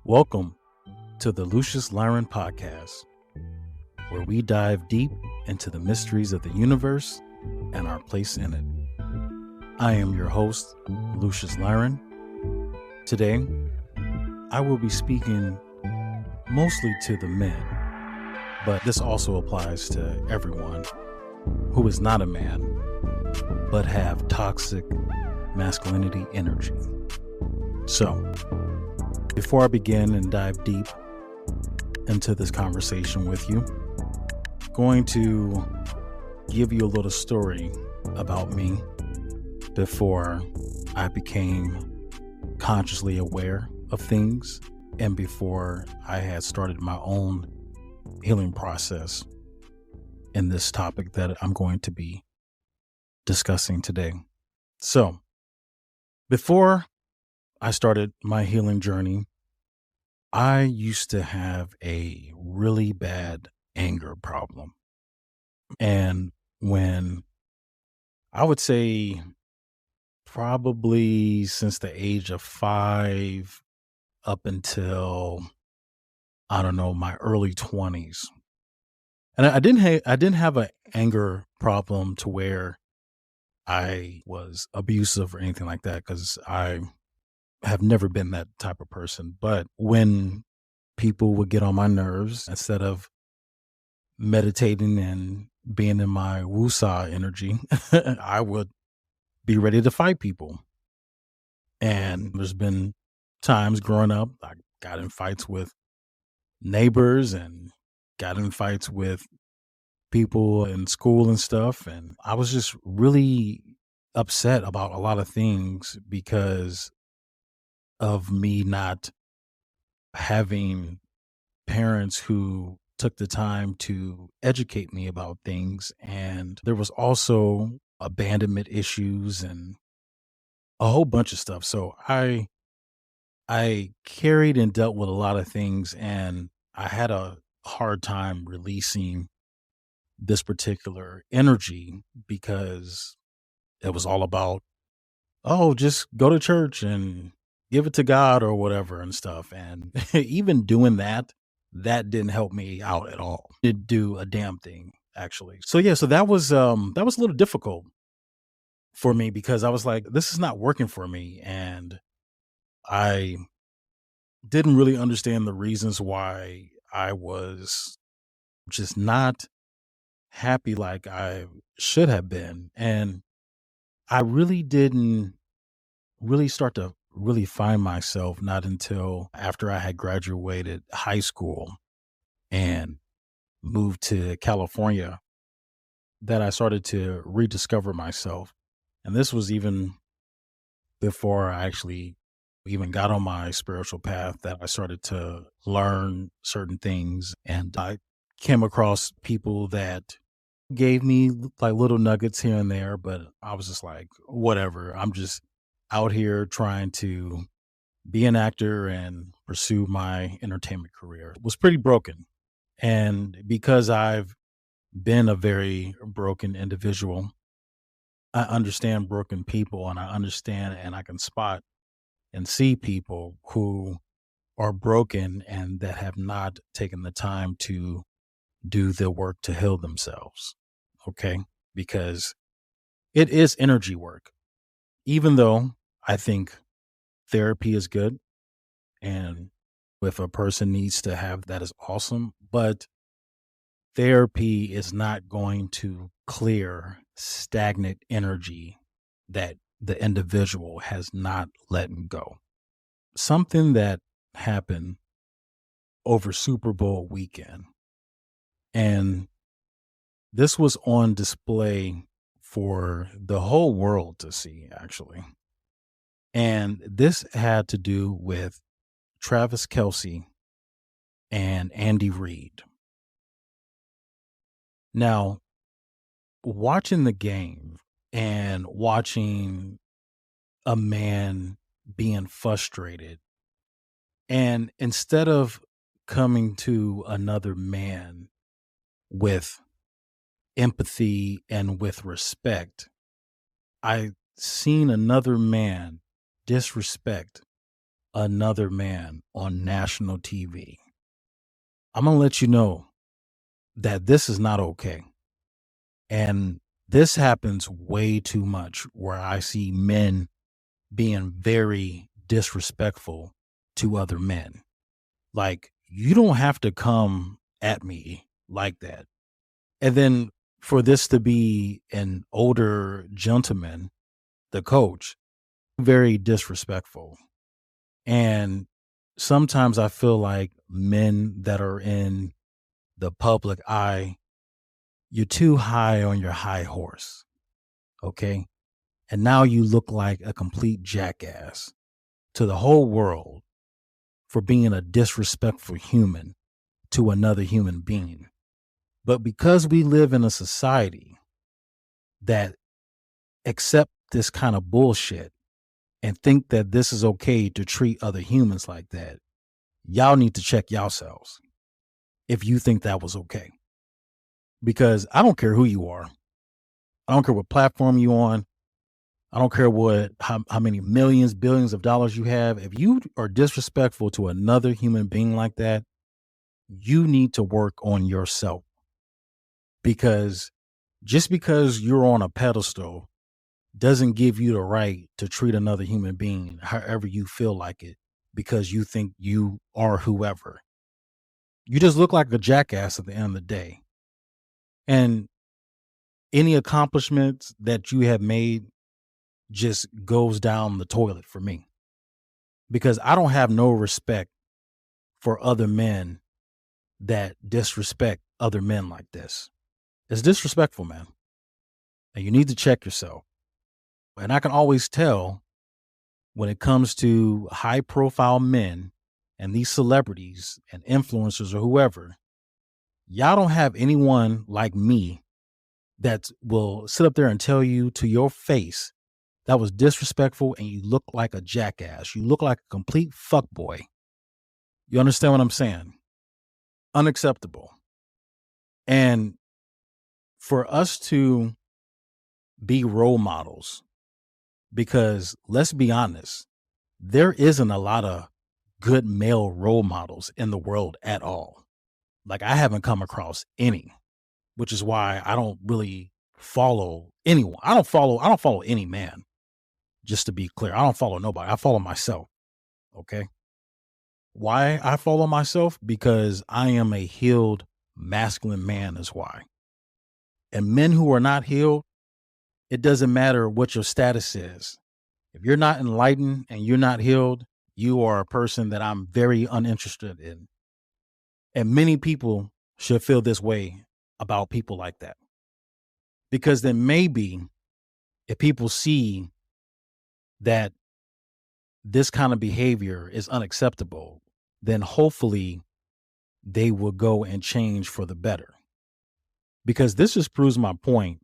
Welcome to the Lucious Lyran Podcast, where we dive deep into the mysteries of the universe and our place in it. I am your host, Lucious Lyran. Today, I will be speaking mostly to the men, but this also applies to everyone who is not a man, but have toxic masculinity energy. So, before I begin and dive deep into this conversation with you, I'm going to give you a little story about me before I became consciously aware of things and before I had started my own healing process in this topic that I'm going to be discussing today. So, before I started my healing journey, I used to have a really bad anger problem. And when I would say probably since the age of 5 up until, I don't know, my early 20s. And I didn't have an anger problem to where I was abusive or anything like that, because I have never been that type of person. But when people would get on my nerves, instead of meditating and being in my woosah energy, I would be ready to fight people. And there's been times growing up, I got in fights with neighbors and got in fights with people in school and stuff. And I was just really upset about a lot of things because of me not having parents who took the time to educate me about things. And there was also abandonment issues and a whole bunch of stuff. So I carried and dealt with a lot of things, and I had a hard time releasing this particular energy because it was all about, oh, just go to church and give it to God or whatever and stuff. And even doing that didn't help me out at all. It didn't do a damn thing, actually. So yeah, so that was a little difficult for me because I was like, this is not working for me. And I didn't really understand the reasons why I was just not happy like I should have been. And I really didn't really start to really find myself not until after I had graduated high school and moved to California that I started to rediscover myself. And this was even before I actually even got on my spiritual path, that I started to learn certain things. And I came across people that gave me like little nuggets here and there, but I was just like, whatever. I'm just out here trying to be an actor and pursue my entertainment career. It was pretty broken. And because I've been a very broken individual, I understand broken people, and I understand and I can spot and see people who are broken and that have not taken the time to do the work to heal themselves. Okay. Because it is energy work, even though I think therapy is good. And if a person needs to have that, is awesome. But therapy is not going to clear stagnant energy that the individual has not let go. Something that happened over Super Bowl weekend, and this was on display for the whole world to see, actually. And this had to do with Travis Kelce and Andy Reid. Now, watching the game and watching a man being frustrated, and instead of coming to another man with empathy and with respect, I seen another man disrespect another man on national TV, I'm going to let you know that this is not okay. And this happens way too much where I see men being very disrespectful to other men. Like, you don't have to come at me like that. And then for this to be an older gentleman, the coach, very disrespectful. And sometimes I feel like men that are in the public eye, you're too high on your high horse. Okay. And now you look like a complete jackass to the whole world for being a disrespectful human to another human being. But because we live in a society that accept this kind of bullshit and think that this is okay to treat other humans like that, y'all need to check yourselves if you think that was okay. Because I don't care who you are. I don't care what platform you on. I don't care how many millions, billions of dollars you have. If you are disrespectful to another human being like that, you need to work on yourself. Because just because you're on a pedestal doesn't give you the right to treat another human being however you feel like it, because you think you are whoever. You just look like a jackass at the end of the day. And any accomplishments that you have made just goes down the toilet for me, because I don't have no respect for other men that disrespect other men like this. It's disrespectful, man. And you need to check yourself. And I can always tell when it comes to high profile men and these celebrities and influencers or whoever, y'all don't have anyone like me that will sit up there and tell you to your face that was disrespectful and you look like a jackass. You look like a complete fuckboy. You understand what I'm saying? Unacceptable. And for us to be role models, because let's be honest, there isn't a lot of good male role models in the world at all. Like, I haven't come across any, which is why I don't really follow anyone. I don't follow any man. Just to be clear, I don't follow nobody. I follow myself. Okay. Why I follow myself? Because I am a healed masculine man is why. And men who are not healed, it doesn't matter what your status is. If you're not enlightened and you're not healed, you are a person that I'm very uninterested in. And many people should feel this way about people like that. Because then maybe if people see that this kind of behavior is unacceptable, then hopefully they will go and change for the better. Because this just proves my point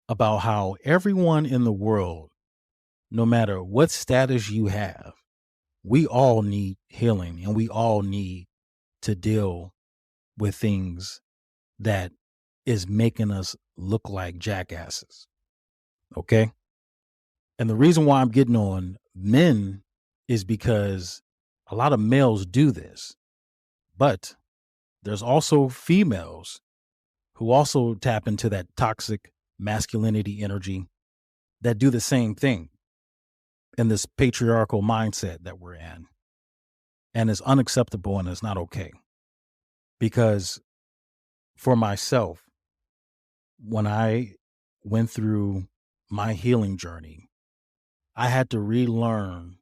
about how everyone in the world, no matter what status you have, we all need healing and we all need to deal with things that is making us look like jackasses. Okay. And the reason why I'm getting on men is because a lot of males do this, but there's also females who also tap into that toxic masculinity energy that do the same thing in this patriarchal mindset that we're in. And it's unacceptable and it's not okay. Because for myself, when I went through my healing journey, I had to relearn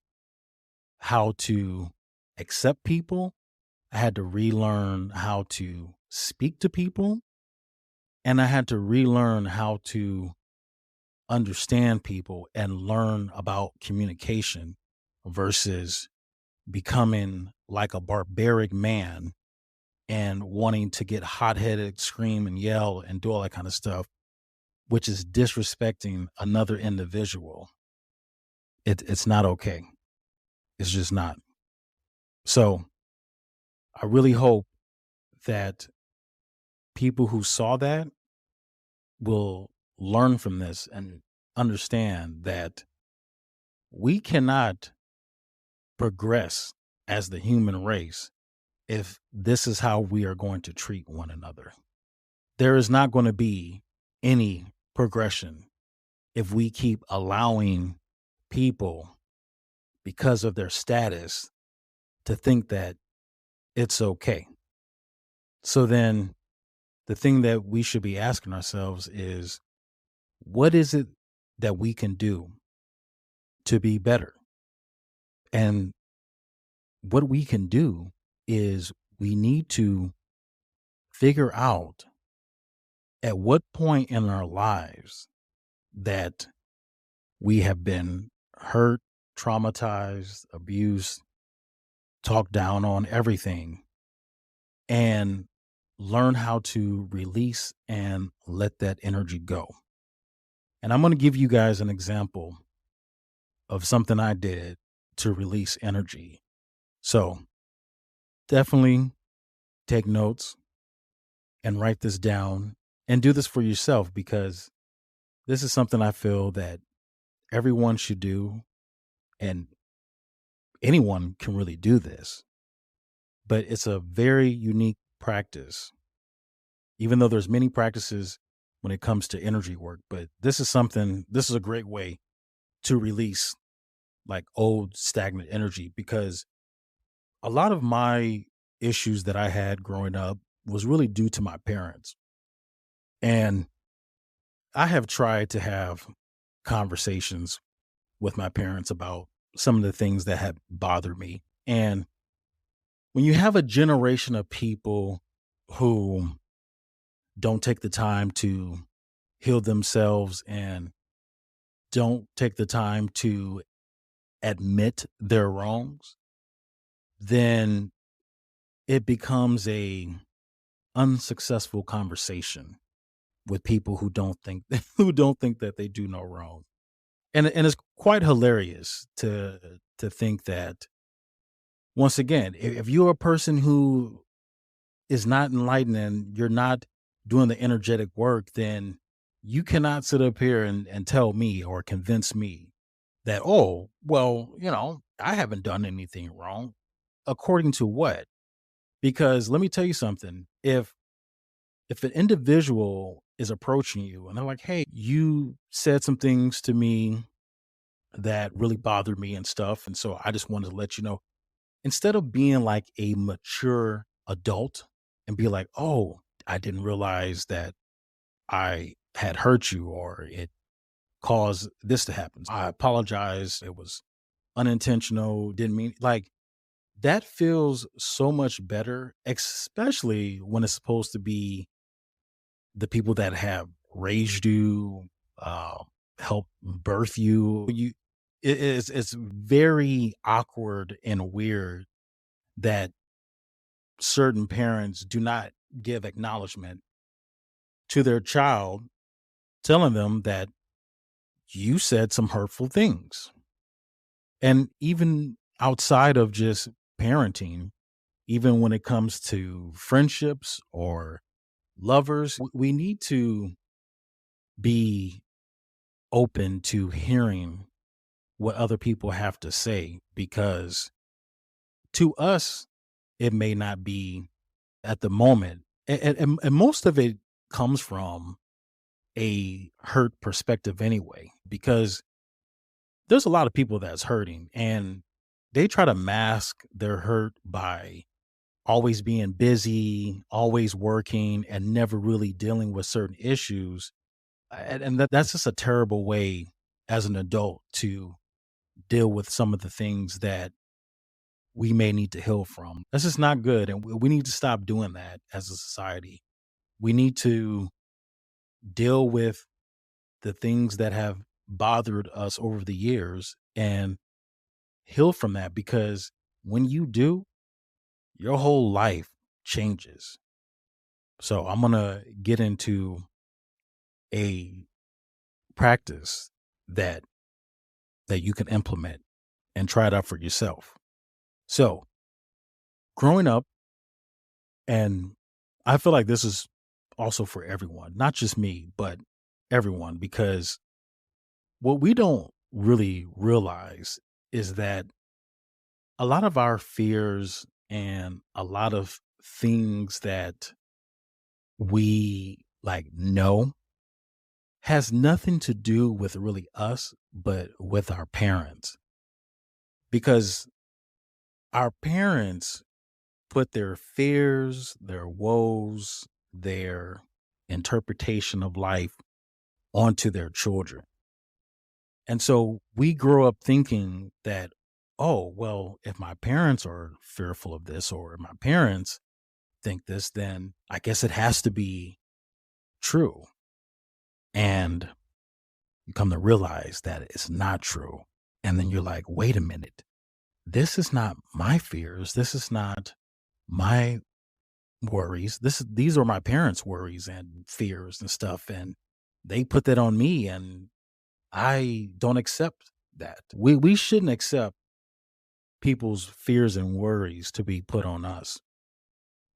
how to accept people. I had to relearn how to speak to people. And I had to relearn how to understand people and learn about communication versus becoming like a barbaric man and wanting to get hot-headed, scream and yell and do all that kind of stuff, which is disrespecting another individual. It's not okay. It's just not. So I really hope that people who saw that will learn from this and understand that we cannot progress as the human race if this is how we are going to treat one another. There is not going to be any progression if we keep allowing people, because of their status, to think that it's okay. So then the thing that we should be asking ourselves is, what is it that we can do to be better? And what we can do is we need to figure out at what point in our lives that we have been hurt, traumatized, abused, talked down on, everything, and learn how to release and let that energy go. And I'm going to give you guys an example of something I did to release energy. So definitely take notes and write this down and do this for yourself, because this is something I feel that everyone should do, and anyone can really do this. But it's a very unique practice, even though there's many practices when it comes to energy work. But this is a great way to release like old stagnant energy, because a lot of my issues that I had growing up was really due to my parents. And I have tried to have conversations with my parents about some of the things that have bothered me. And when you have a generation of people who don't take the time to heal themselves and don't take the time to admit their wrongs, then it becomes a unsuccessful conversation with people who don't think who don't think that they do no wrong. And it's quite hilarious to think that, once again, if you're a person who is not enlightened and you're not doing the energetic work, then you cannot sit up here and tell me or convince me that, oh, well, I haven't done anything wrong. According to what? Because let me tell you something. If an individual is approaching you and they're like, hey, you said some things to me that really bothered me and stuff, and so I just wanted to let you know, instead of being like a mature adult and be like, oh, I didn't realize that I had hurt you or it caused this to happen, I apologize, it was unintentional, didn't mean, like, that feels so much better, especially when it's supposed to be the people that have raised you, uh, helped birth you. It's very awkward and weird that certain parents do not give acknowledgement to their child, telling them that you said some hurtful things. And even outside of just parenting, even when it comes to friendships or lovers, we need to be open to hearing what other people have to say, because to us, it may not be at the moment. And most of it comes from a hurt perspective anyway, because there's a lot of people that's hurting and they try to mask their hurt by always being busy, always working, and never really dealing with certain issues. And that's just a terrible way as an adult to deal with some of the things that we may need to heal from. That's just not good. And we need to stop doing that as a society. We need to deal with the things that have bothered us over the years and heal from that, because when you do, your whole life changes. So I'm going to get into a practice that you can implement and try it out for yourself. So, growing up, and I feel like this is also for everyone, not just me, but everyone, because what we don't really realize is that A lot of our fears and a lot of things that we like know has nothing to do with really us, but with our parents. Because our parents put their fears, their woes, their interpretation of life onto their children. And so we grow up thinking that, oh, well, if my parents are fearful of this or if my parents think this, then I guess it has to be true. And you come to realize that it's not true. And then you're like, wait a minute, this is not my fears. This is not my worries. These are my parents' worries and fears and stuff. And they put that on me and I don't accept that. We shouldn't accept people's fears and worries to be put on us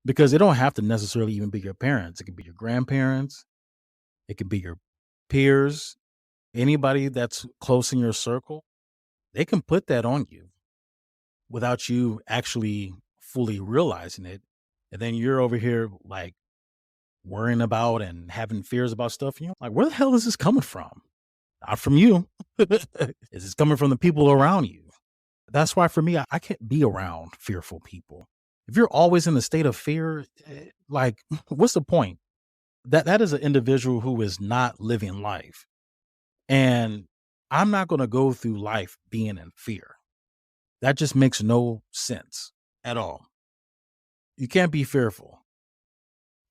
because it don't have to necessarily even be your parents. It could be your grandparents. It could be your peers, anybody that's close in your circle. They can put that on you without you actually fully realizing it. And then you're over here like worrying about and having fears about stuff. You know, like, where the hell is this coming from? Not from you. Is this coming from the people around you? That's why for me, I can't be around fearful people. If you're always in a state of fear, like, what's the point? That is an individual who is not living life. And I'm not going to go through life being in fear. That just makes no sense at all. You can't be fearful.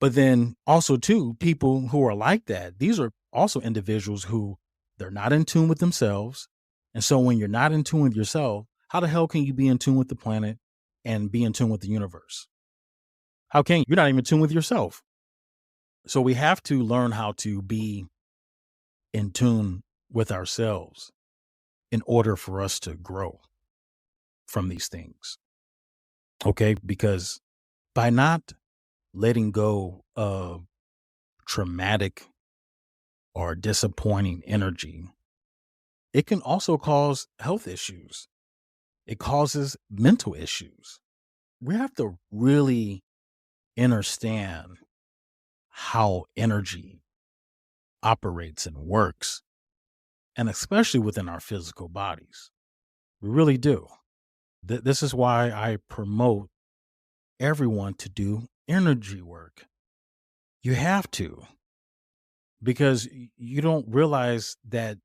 But then also too, people who are like that, these are also individuals who they're not in tune with themselves. And so when you're not in tune with yourself, how the hell can you be in tune with the planet and be in tune with the universe? How can you? You're not even in tune with yourself. So we have to learn how to be in tune with ourselves in order for us to grow from these things. Okay. Because by not letting go of traumatic or disappointing energy, it can also cause health issues. It causes mental issues. We have to really understand how energy operates and works, and especially within our physical bodies. We really do. This is why I promote everyone to do energy work. You have to, because you don't realize that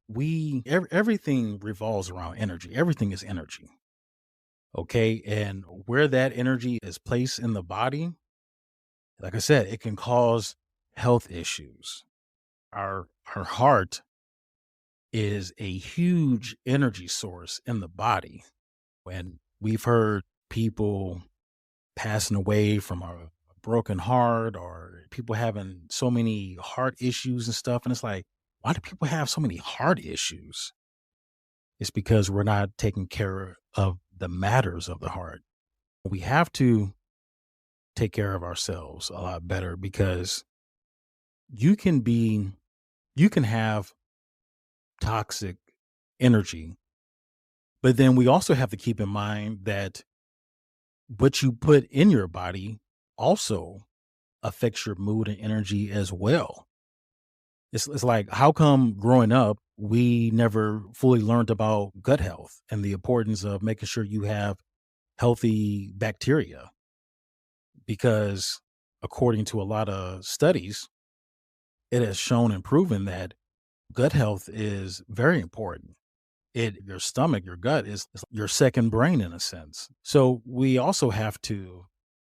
everything revolves around energy. Everything is energy. Okay. And where that energy is placed in the body, like I said, it can cause health issues. Our heart is a huge energy source in the body. And we've heard people passing away from a broken heart or people having so many heart issues and stuff. And it's like, why do people have so many heart issues? It's because we're not taking care of the matters of the heart. We have to take care of ourselves a lot better because you can be, you can have toxic energy, but then we also have to keep in mind that what you put in your body also affects your mood and energy as well. It's like, how come growing up, we never fully learned about gut health and the importance of making sure you have healthy bacteria? Because according to a lot of studies, it has shown and proven that gut health is very important. Your stomach, your gut is your second brain in a sense. So we also have to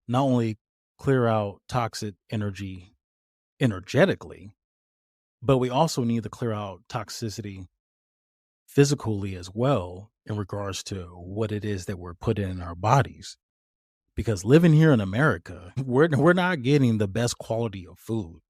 not only clear out toxic energy energetically, but we also need to clear out toxicity physically as well in regards to what it is that we're putting in our bodies. Because living here in America, we're not getting the best quality of food.